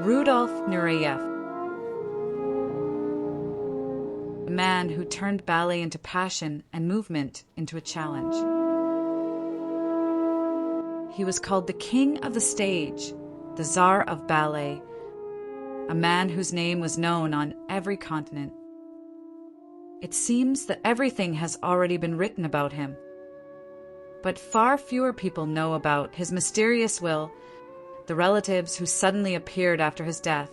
Rudolf Nureyev, a man who turned ballet into passion and movement into a challenge. He was called the king of the stage, the czar of ballet, a man whose name was known on every continent. It seems that everything has already been written about him, but far fewer people know about his mysterious will, the relatives who suddenly appeared after his death,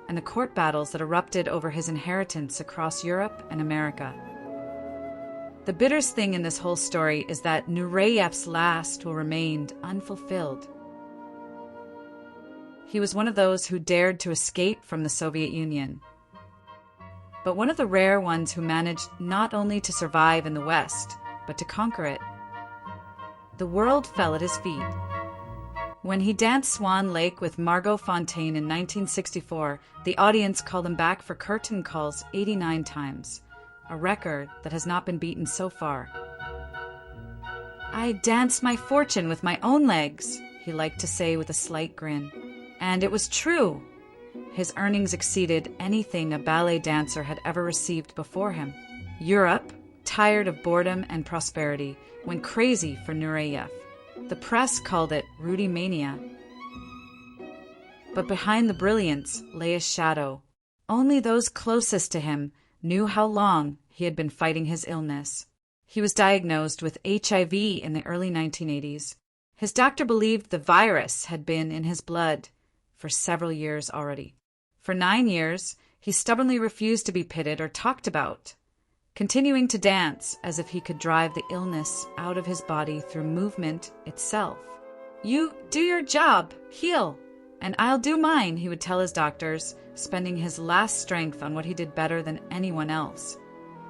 and the court battles that erupted over his inheritance across Europe and America. The bitterest thing in this whole story is that Nureyev's last will remain unfulfilled. He was one of those who dared to escape from the Soviet Union, but one of the rare ones who managed not only to survive in the West, but to conquer it. The world fell at his feet. When he danced Swan Lake with Margot Fonteyn in 1964, the audience called him back for curtain calls 89 times, a record that has not been beaten so far. "I danced my fortune with my own legs," he liked to say with a slight grin. And it was true. His earnings exceeded anything a ballet dancer had ever received before him. Europe, tired of boredom and prosperity, went crazy for Nureyev. The press called it Rudy Mania. But behind the brilliance lay a shadow. Only those closest to him knew how long he had been fighting his illness. He was diagnosed with HIV in the early 1980s. His doctor believed the virus had been in his blood for several years already. For 9 years, he stubbornly refused to be pitted or talked about, continuing to dance as if he could drive the illness out of his body through movement itself. "You do your job, heal, and I'll do mine," he would tell his doctors, spending his last strength on what he did better than anyone else,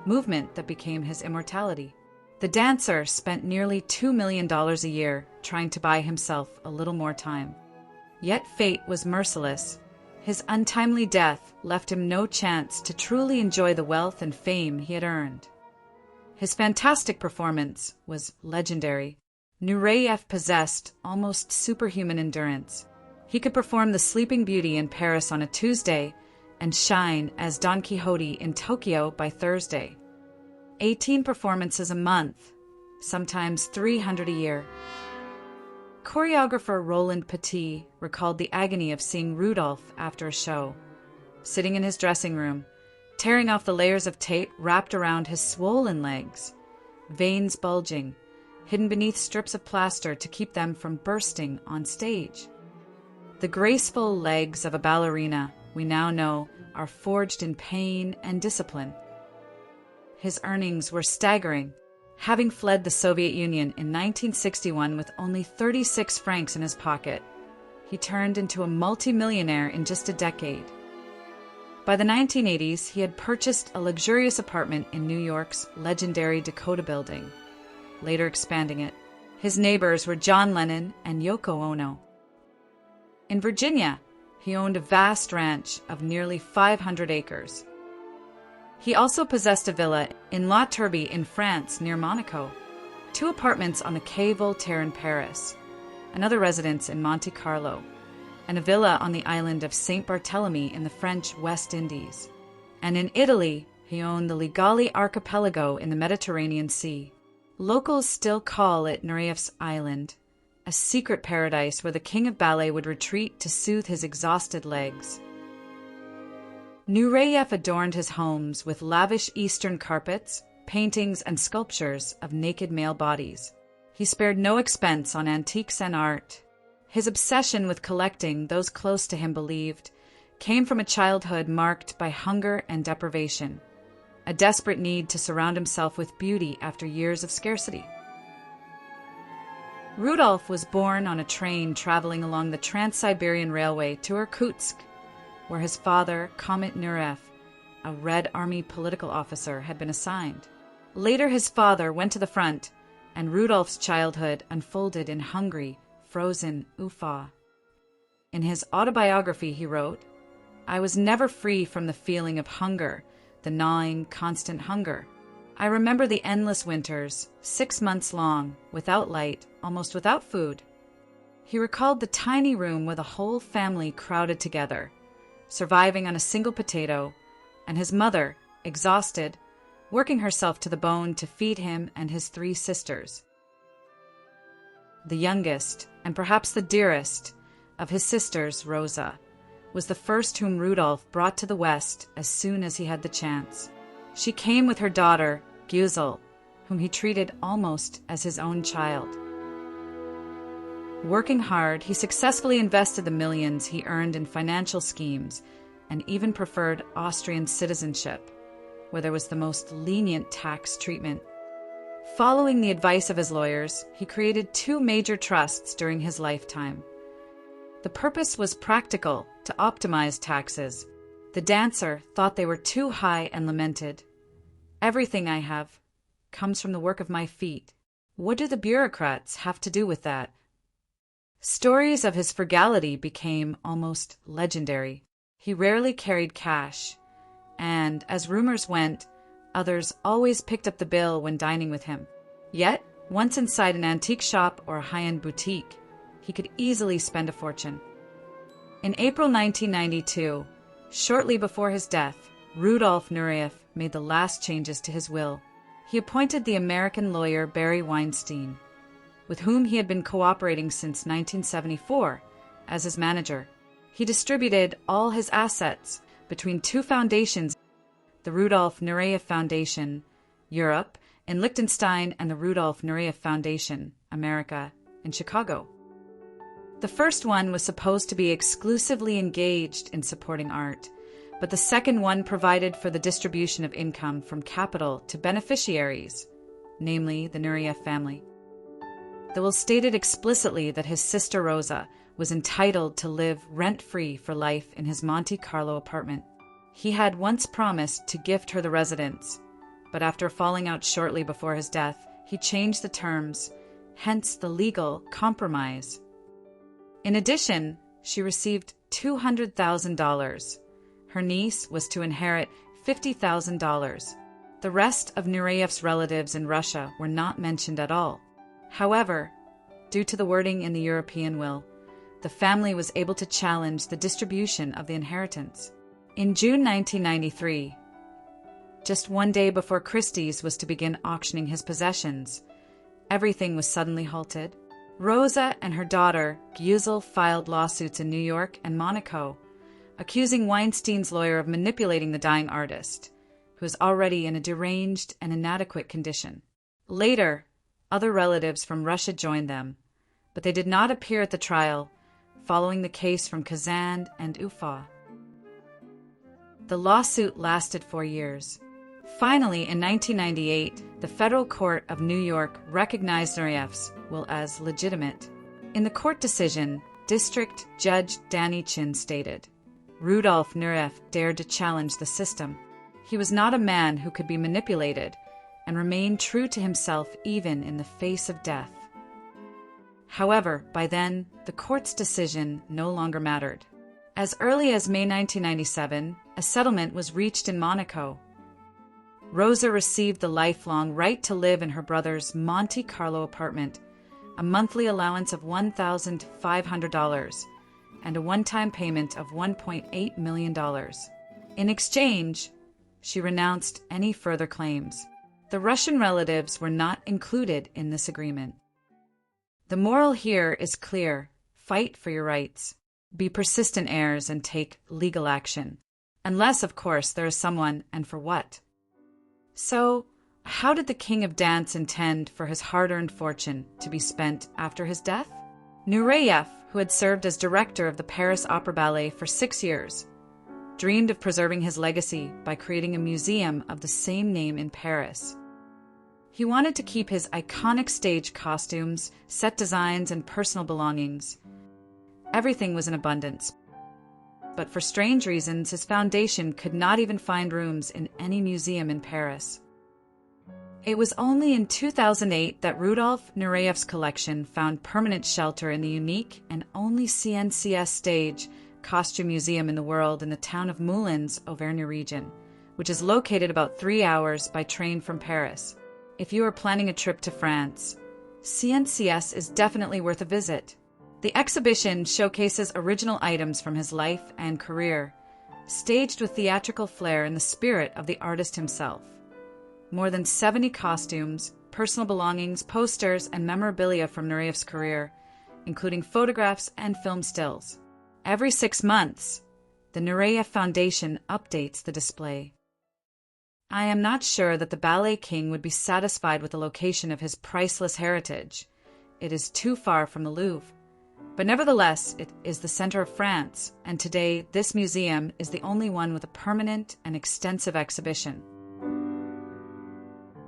movement that became his immortality. The dancer spent nearly $2 million a year trying to buy himself a little more time. Yet fate was merciless. His untimely death left him no chance to truly enjoy the wealth and fame he had earned. His fantastic performance was legendary. Nureyev possessed almost superhuman endurance. He could perform the Sleeping Beauty in Paris on a Tuesday and shine as Don Quixote in Tokyo by Thursday. 18 performances a month, sometimes 300 a year. Choreographer Roland Petit recalled the agony of seeing Rudolf after a show, sitting in his dressing room, tearing off the layers of tape wrapped around his swollen legs, veins bulging, hidden beneath strips of plaster to keep them from bursting on stage. The graceful legs of a ballerina, we now know, are forged in pain and discipline. His earnings were staggering. Having fled the Soviet Union in 1961 with only 36 francs in his pocket, he turned into a multimillionaire in just a decade. By the 1980s, he had purchased a luxurious apartment in New York's legendary Dakota building, later expanding it. His neighbors were John Lennon and Yoko Ono. In Virginia, he owned a vast ranch of nearly 500 acres. He also possessed a villa in La Turbie in France near Monaco, 2 apartments on the Quai Voltaire in Paris, another residence in Monte Carlo, and a villa on the island of Saint Barthélemy in the French West Indies. And in Italy, he owned the Ligali archipelago in the Mediterranean Sea. Locals still call it Nureyev's Island, a secret paradise where the king of ballet would retreat to soothe his exhausted legs. Nureyev adorned his homes with lavish Eastern carpets, paintings, and sculptures of naked male bodies. He spared no expense on antiques and art. His obsession with collecting, those close to him believed, came from a childhood marked by hunger and deprivation, a desperate need to surround himself with beauty after years of scarcity. Rudolf was born on a train traveling along the Trans-Siberian Railway to Irkutsk, where his father, Comet Nureyev, a Red Army political officer, had been assigned. Later his father went to the front, and Rudolf's childhood unfolded in hungry, frozen Ufa. In his autobiography he wrote, "I was never free from the feeling of hunger, the gnawing, constant hunger. I remember the endless winters, 6 months long, without light, almost without food." He recalled the tiny room where the whole family crowded together, surviving on a single potato, and his mother, exhausted, working herself to the bone to feed him and his 3 sisters. The youngest, and perhaps the dearest, of his sisters, Rosa, was the first whom Rudolf brought to the West as soon as he had the chance. She came with her daughter, Güzel, whom he treated almost as his own child. Working hard, he successfully invested the millions he earned in financial schemes and even preferred Austrian citizenship, where there was the most lenient tax treatment. Following the advice of his lawyers, he created 2 major trusts during his lifetime. The purpose was practical, to optimize taxes. The dancer thought they were too high and lamented, "Everything I have comes from the work of my feet. What do the bureaucrats have to do with that?" Stories of his frugality became almost legendary. He rarely carried cash, and, as rumors went, others always picked up the bill when dining with him. Yet, once inside an antique shop or a high-end boutique, he could easily spend a fortune. In April 1992, shortly before his death, Rudolf Nureyev made the last changes to his will. He appointed the American lawyer Barry Weinstein, with whom he had been cooperating since 1974, as his manager. He distributed all his assets between 2 foundations, the Rudolf Nureyev Foundation, Europe, in Liechtenstein, and the Rudolf Nureyev Foundation, America, in Chicago. The first one was supposed to be exclusively engaged in supporting art, but the second one provided for the distribution of income from capital to beneficiaries, namely the Nureyev family. The will stated explicitly that his sister Rosa was entitled to live rent-free for life in his Monte Carlo apartment. He had once promised to gift her the residence, but after falling out shortly before his death, he changed the terms, hence the legal compromise. In addition, she received $200,000. Her niece was to inherit $50,000. The rest of Nureyev's relatives in Russia were not mentioned at all. However, due to the wording in the European will, the family was able to challenge the distribution of the inheritance. In June 1993, just one day before Christie's was to begin auctioning his possessions, everything was suddenly halted. Rosa and her daughter, Güzel, filed lawsuits in New York and Monaco, accusing Weinstein's lawyer of manipulating the dying artist, who was already in a deranged and inadequate condition. Later, other relatives from Russia joined them, but they did not appear at the trial, following the case from Kazan and Ufa. The lawsuit lasted 4 years. Finally, in 1998, the Federal Court of New York recognized Nureyev's will as legitimate. In the court decision, District Judge Danichin stated, Rudolf Nureyev dared to challenge the system. He was not a man who could be manipulated and remained true to himself even in the face of death. However, by then, the court's decision no longer mattered. As early as May 1997, a settlement was reached in Monaco. Rosa received the lifelong right to live in her brother's Monte Carlo apartment, a monthly allowance of $1,500, and a one-time payment of $1.8 million. In exchange, she renounced any further claims. The Russian relatives were not included in this agreement. The moral here is clear: fight for your rights. Be persistent heirs and take legal action. Unless, of course, there is someone, and for what? So, how did the King of Dance intend for his hard-earned fortune to be spent after his death? Nureyev, who had served as director of the Paris Opera Ballet for 6 years, dreamed of preserving his legacy by creating a museum of the same name in Paris. He wanted to keep his iconic stage costumes, set designs, and personal belongings. Everything was in abundance. But for strange reasons, his foundation could not even find rooms in any museum in Paris. It was only in 2008 that Rudolf Nureyev's collection found permanent shelter in the unique and only CNCS stage costume museum in the world in the town of Moulins, Auvergne region, which is located about 3 hours by train from Paris. If you are planning a trip to France, CNCS is definitely worth a visit. The exhibition showcases original items from his life and career, staged with theatrical flair in the spirit of the artist himself. More than 70 costumes, personal belongings, posters, and memorabilia from Nureyev's career, including photographs and film stills. Every 6 months, the Nureyev Foundation updates the display. I am not sure that the ballet king would be satisfied with the location of his priceless heritage. It is too far from the Louvre. But nevertheless, it is the center of France, and today this museum is the only one with a permanent and extensive exhibition.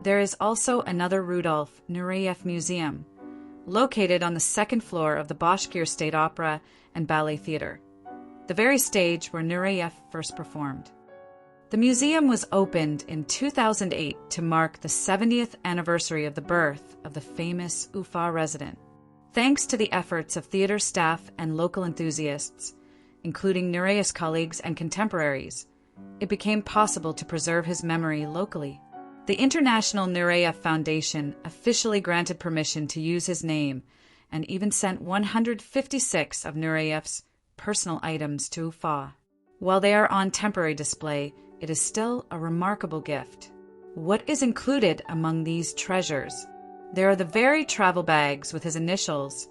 There is also another Rudolf Nureyev Museum, located on the second floor of the Bashkir State Opera and Ballet Theatre, the very stage where Nureyev first performed. The museum was opened in 2008 to mark the 70th anniversary of the birth of the famous Ufa resident. Thanks to the efforts of theater staff and local enthusiasts, including Nureyev's colleagues and contemporaries, it became possible to preserve his memory locally. The International Nureyev Foundation officially granted permission to use his name and even sent 156 of Nureyev's personal items to Ufa. While they are on temporary display, it is still a remarkable gift. What is included among these treasures? There are the very travel bags with his initials,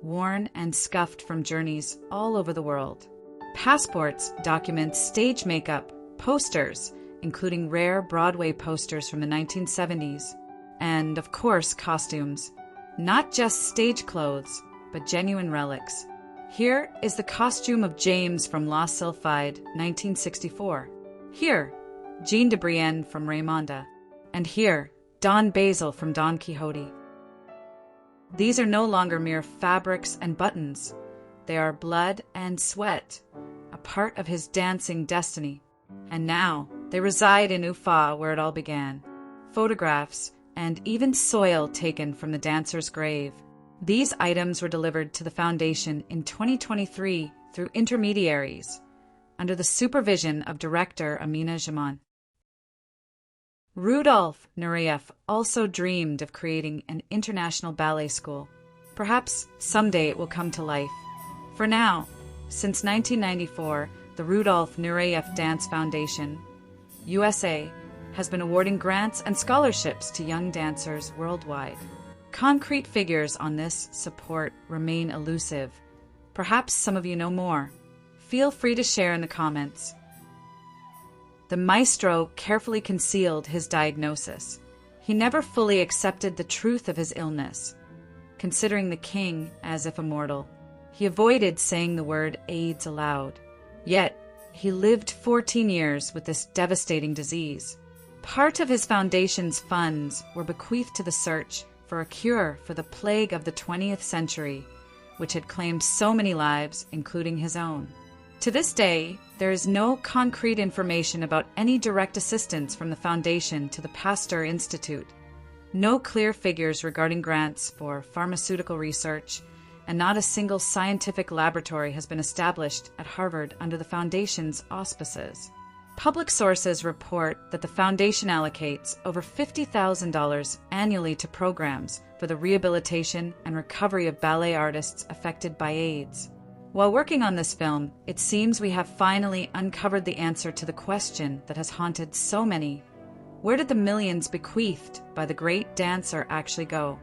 worn and scuffed from journeys all over the world. Passports, documents, stage makeup, posters, including rare Broadway posters from the 1970s, and, of course, costumes. Not just stage clothes, but genuine relics. Here is the costume of James from La Sylphide, 1964. Here, Jean de Brienne from Raymonda. And here, Don Basil from Don Quixote. These are no longer mere fabrics and buttons. They are blood and sweat, a part of his dancing destiny. And now, they reside in Ufa, where it all began. Photographs, and even soil taken from the dancer's grave. These items were delivered to the foundation in 2023 through intermediaries, under the supervision of director Amina Jaman. Rudolf Nureyev also dreamed of creating an international ballet school. Perhaps someday it will come to life. For now, since 1994, the Rudolf Nureyev Dance Foundation, USA, has been awarding grants and scholarships to young dancers worldwide. Concrete figures on this support remain elusive. Perhaps some of you know more. Feel free to share in the comments. The maestro carefully concealed his diagnosis. He never fully accepted the truth of his illness, considering the king as if immortal. He avoided saying the word AIDS aloud. Yet, he lived 14 years with this devastating disease. Part of his foundation's funds were bequeathed to the search for a cure for the plague of the 20th century, which had claimed so many lives, including his own. To this day, there is no concrete information about any direct assistance from the foundation to the Pasteur Institute, no clear figures regarding grants for pharmaceutical research, and not a single scientific laboratory has been established at Harvard under the foundation's auspices. Public sources report that the foundation allocates over $50,000 annually to programs for the rehabilitation and recovery of ballet artists affected by AIDS. While working on this film, it seems we have finally uncovered the answer to the question that has haunted so many. Where did the millions bequeathed by the great dancer actually go?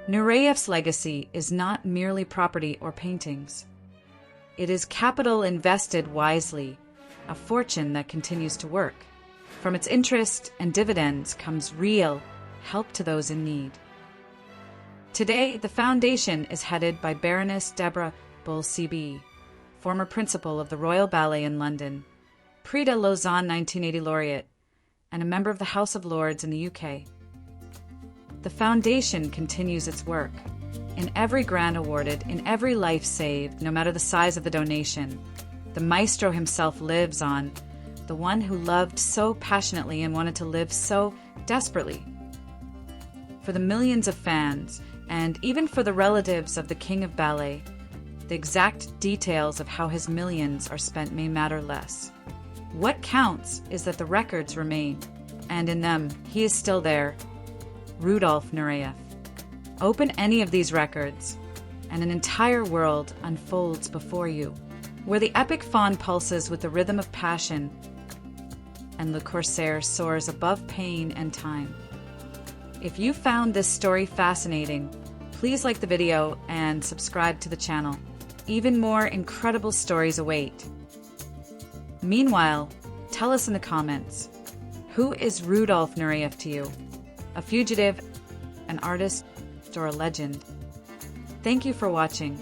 Nureyev's legacy is not merely property or paintings. It is capital invested wisely, a fortune that continues to work. From its interest and dividends comes real help to those in need. Today, the foundation is headed by Baroness Deborah Bull-CB, former principal of the Royal Ballet in London, Prix de Lausanne 1980 laureate, and a member of the House of Lords in the UK. The foundation continues its work. In every grant awarded, in every life saved, no matter the size of the donation, the maestro himself lives on, the one who loved so passionately and wanted to live so desperately. For the millions of fans, and even for the relatives of the King of Ballet, the exact details of how his millions are spent may matter less. What counts is that the records remain, and in them, he is still there, Rudolf Nureyev. Open any of these records, and an entire world unfolds before you. where the epic faun pulses with the rhythm of passion and Le Corsaire soars above pain and time. If you found this story fascinating, please like the video and subscribe to the channel. Even more incredible stories await. Meanwhile, tell us in the comments, who is Rudolf Nureyev to you? A fugitive, an artist, or a legend? Thank you for watching.